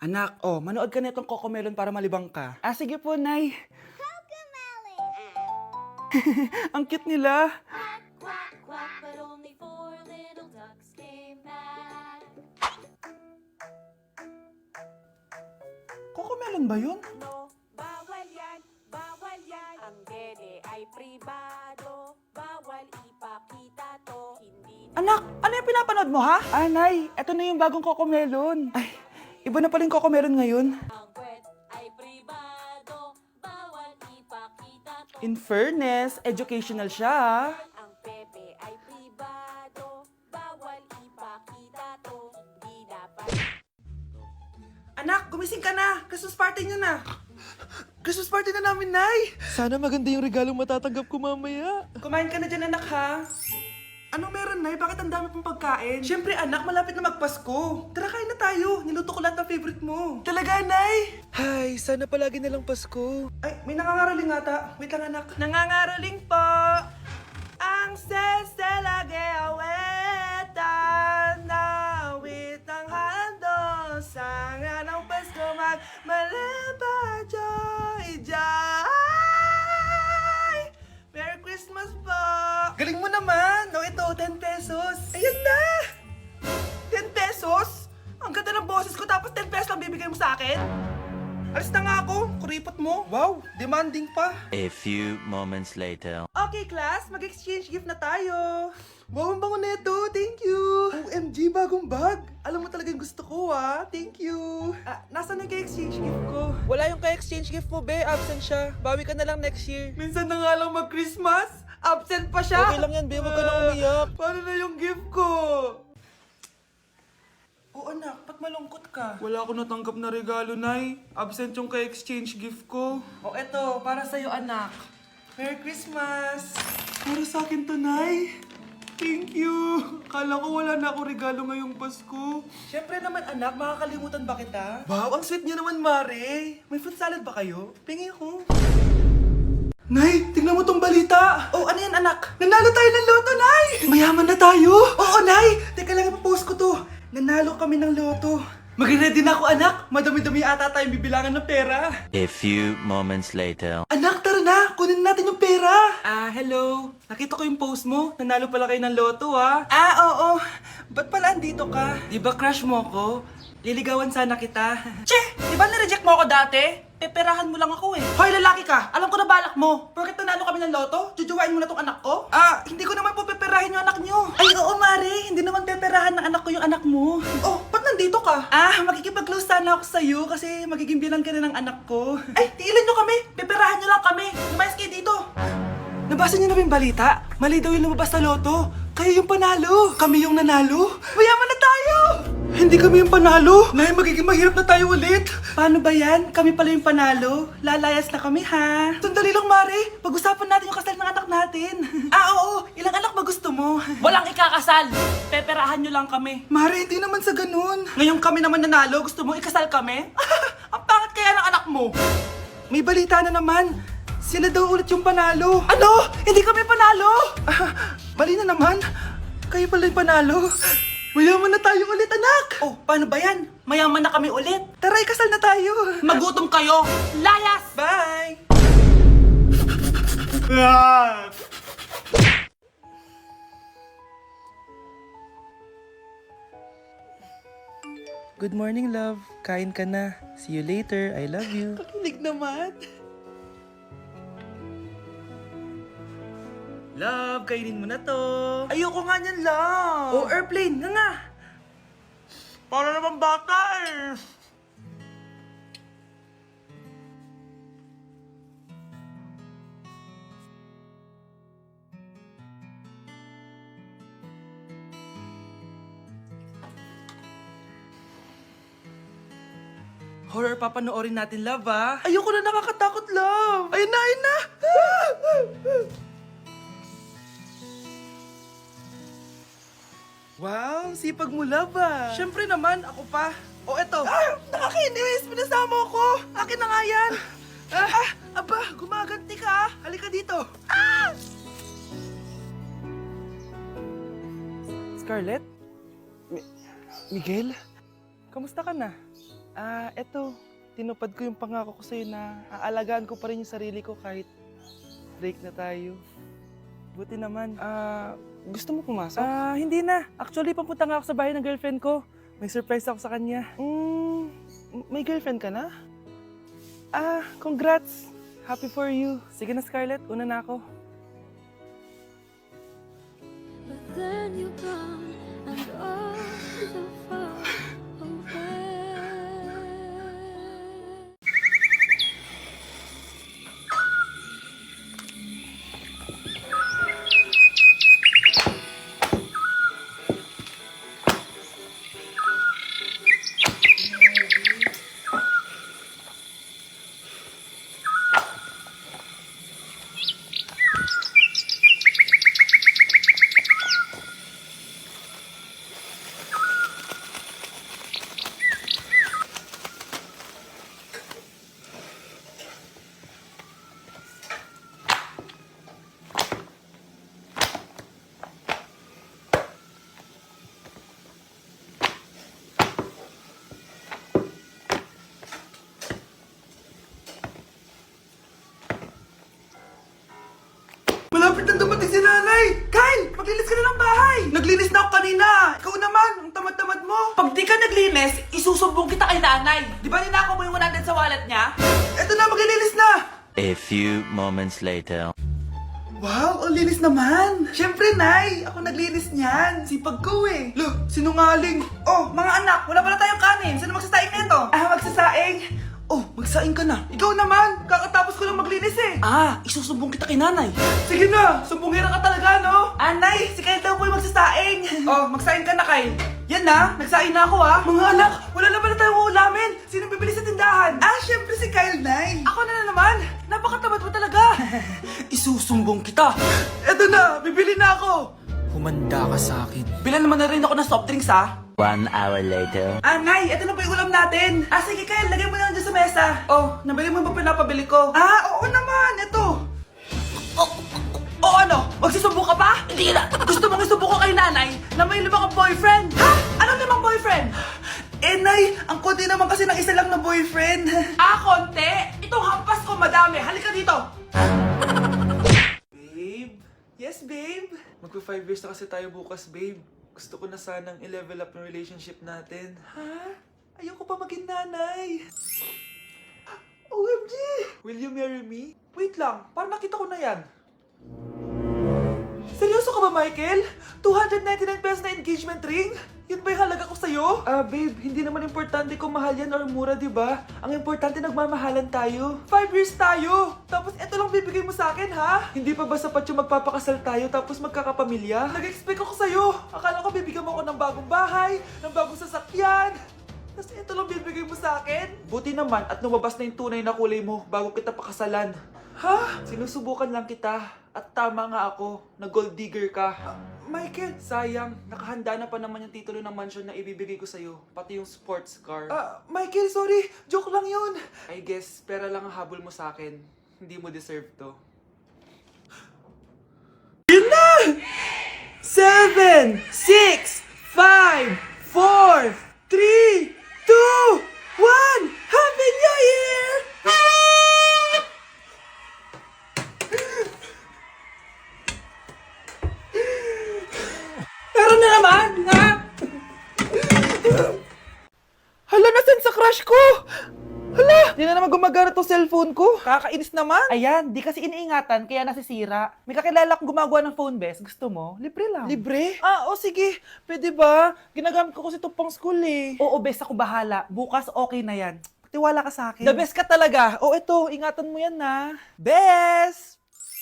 Anak, manood ka nitong Cocomelon para malibang ka. Ah, sige po, Nay. Ang cute nila. Quack, quack, quack, but only four little ducks came back. Cocomelon ba yun? No, bawal yan, bawal yan. Ang dede ay pribado, bawal ipakita to. Hindi na Anak, ano yung pinapanood mo, ha? Ah, Nay, eto na yung bagong Cocomelon. Ay, iba na pala yung Cocomelon ngayon. ang puwet ay pribado, bawal ipakita to. In fairness, educational siya, ha? Ang pepe ay pribado, bawal ipakita to. Hindi dapat. Anak, gumising ka na! Christmas party niyo na! Christmas party na namin, Nay! Sana maganda yung regalong matatanggap ko mamaya. Kumain ka na dyan, anak, ha? Ano meron, Nay? Bakit ang dami pong pagkain? Siyempre, anak, malapit na magpasko. Tara, kain na tayo. Niluto ko lahat ng favorite mo. Talaga, Nay? Hay, sana palagi na lang Pasko. Ay, may nangangaraling ata. Wait lang, anak. Nangangaraling po ang seselage awetan na awit ang handog sa nga ng Pasko magmalaba joy joy. Merry Christmas po! Galing mo naman! O ito, 10 pesos. Ayan na! 10 pesos? Ang ganda ng boses ko tapos 10 pesos lang bibigay mo sa akin? Alis na nga ako, kuripot mo. Wow, demanding pa. A few moments later. Okay, class, mag-exchange gift na tayo. Wow, ang bango neto. Thank you. OMG, bagong bag. Alam mo talaga yung gusto ko, ah. Thank you. Ah, nasaan yung exchange gift ko? Wala yung ka-exchange gift mo, be. Absent siya. Bawi ka na lang next year. Minsan na nga lang mag-Christmas. Absent pa siya. Okay lang yan, be. Huwag ka na umiyak. Paano na yung gift ko? Oo, anak. Ba't malungkot ka? Wala ako natanggap na regalo, Nay. Absent yung ka-exchange gift ko. O eto, para sa'yo, anak. Merry Christmas! Para sa akin to, Nay. Thank you! Kala ko wala na ako regalo ngayong Pasko. Siyempre naman, anak. Makakalimutan ba kita? Wow, ang sweet niyo naman, Mare. May fruit salad ba kayo? Pingi ko. Nay, tingnan mo tong balita. Oh, ano yan, anak? Nanalo tayo ng loto, Nay! Mayaman na tayo? Oo, Nay! Teka lang, ipapost ko to. Nanalo kami ng loto. Mag-ready na ako, anak. Madami-dami ata tayong bibilangan ng pera. A few moments later. Anak, tara na! Kunin natin yung pera! Ah, hello. Nakita ko yung post mo. Nanalo pala kayo ng loto, ah. Ah, oo. Ba't pala andito ka? Di ba crush mo ko? Liligawan sana kita. Che! Di ba na-reject mo ako dati? Peperahan mo lang ako eh. Hoy, lalaki ka! Alam ko na balak mo. Porket nanalo kami ng loto, jujuwain mo na tong anak ko? Ah, hindi ko naman po peperahin yung anak nyo. Ay, oo, Mare. Hindi naman peperahan ng anak ko yung anak mo. Oh, ba't nandito ka? Ah, makikipag-close sana ako sa'yo kasi magiging bilang ka na ng anak ko. Ay, tiilan nyo kami. Peperahan nyo lang kami. Lumayas kayo dito. Nabasa niyo na ba yung balita? Mali daw yung lumabas na loto. Kayo yung panalo. Kami yung nanalo. Mayaman na tayo! Hindi kami yung panalo. Nay, magiging mahirap na tayo ulit. Paano ba yan? Kami pala yung panalo. Lalayas na kami, ha? Sandali lang, Mare. Pag-usapan natin yung kasal ng anak natin. Ah, oo. Ilang anak ba gusto mo? Walang ikakasal. Peperahan nyo lang kami. Mare, hindi naman sa ganun. Ngayon kami naman nanalo. Gusto mo ikasal kami? Ang pangat kaya ng anak mo. May balita na naman. Sila daw ulit yung panalo. Ano? Hindi kami panalo! Mali na naman. Kayo pala yung panalo. Mayaman na tayo ulit, anak! Oh, paano ba yan? Mayaman na kami ulit. Tara, ikasal na tayo. Magutom kayo. Layas! Bye! Good morning, love. Kain ka na. See you later. I love you. Kakilig naman. Love, kainin mo na to. Ayoko nga niyan, love. Oh, airplane, nga. Para naman bata eh. Horror papanoorin natin, love, ah. Ayoko na, nakakatakot, love. Ayun na, ayun na. Wow, sipag mo, love, ah. Siyempre naman, ako pa. O, eto. Ah, nakakainis. Pinasama ko. Akin na nga yan. Aba, gumaganti ka, ah. Halika dito. Ah! Scarlett? Miguel? Kamusta ka na? Eto. Tinupad ko yung pangako ko sa'yo na aalagaan ko pa rin yung sarili ko kahit break na tayo. Buti naman. Gusto mo pumasok? Hindi na. Actually, papunta nga ako sa bahay ng girlfriend ko. May surprise ako sa kanya. May girlfriend ka na? Congrats. Happy for you. Sige na, Scarlett. Una na ako. But then you're gone and all so far away. Malapit na dumating si nanay! Kyle! Maglinis ka na ng bahay! Naglinis na ako kanina! Ikaw naman! Ang tamad-tamad mo! Pag di ka naglinis, isusumbong kita kay nanay! Di ba ninakaw mo yung 100 sa wallet niya? Eto na, maglilinis na! A few moments later. Wow, ang linis naman! Siyempre, Nay! Ako naglinis niyan! Sipag ko eh! Look, sinungaling! Oh, mga anak, wala pala tayong kanin! Sino magsasaing nito? Magsasaing? Oh, magsaing ka na! Ikaw naman! Kakatapos ko lang maglinis eh! Isusumbong kita kay nanay! Sige na! Sumbongera ka talaga, no? Nay! Si Kyle daw po yung magsasaing! Oh, magsaing ka na, Kyle! Yan na! Nagsaing na ako Mga anak, wala na pala tayong uulamin! Sino bibili sa tindahan? Siyempre si Kyle, Nay! Ako na naman! Napakatamad mo talaga! Isusumbong kita! Eto na! Bibili na ako! Humanda ka sa akin. Bilan naman na rin ako ng soft drinks, 1 hour later. Nay! Eto na po yung ulam natin! Sige, Kyle! Lagay mo na lang dyan sa mesa! Oh, nabili mo ba pinapabili ko? Oo naman! Eto! Ano? Magsusumbong ka pa? Hindi na! Gusto mong isumbong ko kay nanay na may 5 kang boyfriend? Anong 5 boyfriend? Nay, ang konti naman kasi ng isa lang na boyfriend. Konti? Itong hampas ko madami. Halika dito. Babe? Yes, babe? Magpa 5 years na kasi tayo bukas, babe. Gusto ko na sanang i-level up yung relationship natin. Ayoko pa maging nanay. OMG! Will you marry me? Wait lang, parang nakita ko na yan. Seryoso ka ba, Michael? 299 pesos na engagement ring? Yun ba yung halaga ko sa'yo? Babe, hindi naman importante kung mahal yan or mura, di ba? Ang importante, nagmamahalan tayo. 5 years tayo! Tapos eto lang bibigay mo sa akin, ha? Hindi pa ba sapat yung magpapakasal tayo tapos magkakapamilya? Nag-expect ako sa'yo. Akala ko bibigyan mo ako ng bagong bahay, ng bagong sasakyan. Tapos ito lang bibigay mo sa akin? Buti naman at lumabas na yung tunay na kulay mo bago kita pakasalan. Sinusubukan lang kita at tama nga ako na gold digger ka. Michael, sayang. Nakahanda na pa naman yung titulo ng mansion na ibibigay ko sa'yo. Pati yung sports car. Michael, sorry. Joke lang yun. I guess, pera lang ang habol mo sa akin. Hindi mo deserve to. Yun na! 7, 6, 5, 4, 3, 2, 1! Happy New Year! Meron na naman, ha? Hala, nasan sa crush ko? Hala, di na naman gumagana tong cellphone ko. Kakainis naman. Ayan, di kasi iniingatan, kaya nasisira. May kakilala akong gumagawa ng phone best. Gusto mo? Libre lang. Libre? Sige. Pwede ba? Ginagamit ko kasi ito pang school eh. Oo, best, ako bahala. Bukas okay na yan. Tiwala ka sa akin. The best ka talaga. Ito, ingatan mo yan na. Best!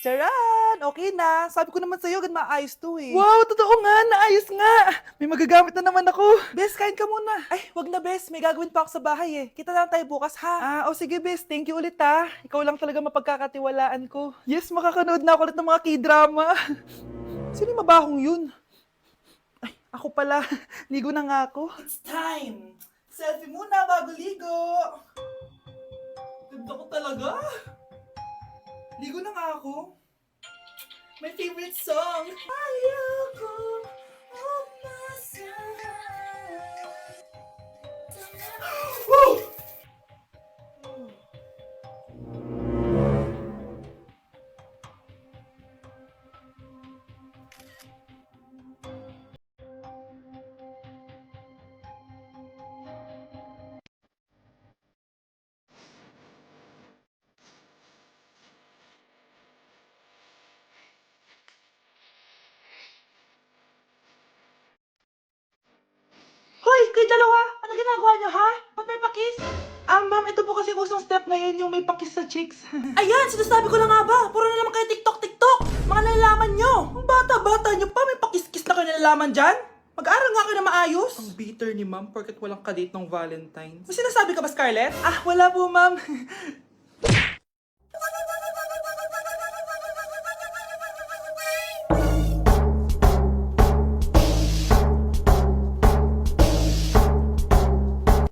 Charan! Okay na. Sabi ko naman sa'yo, maayos to eh. Wow, totoo nga. Naayos nga. May magagamit na naman ako. Bes, kain ka muna. Ay, wag na Bes. May gagawin pa ako sa bahay eh. Kita na lang tayo bukas ha. Sige Bes. Thank you ulit ha. Ikaw lang talaga mapagkakatiwalaan ko. Yes, makakanood na ako ulit ng mga K-drama. Sino yung mabahong yun? Ay, ako pala. Ligo na nga ako. It's time. Selfie muna bago ligo. Ganda ko talaga. Ligo na nga ako. My favorite song. Ayoko umasahan. Hoy, kayo dalawa! Ano ginagawa niyo, ha? Ba't may pakis? Ma'am, ito po kasi usong step ngayon yung may pakis sa cheeks. Ayan, sinasabi ko na nga ba? Puro na naman kayo TikTok! Mga nalalaman nyo! Ang bata-bata nyo pa, may pakis-kis na kayo nalalaman dyan? Mag-aaral nga kayo na maayos. Ang bitter ni ma'am porket walang kadate ng Valentine's. May sinasabi ka ba, Scarlett? Wala po, ma'am.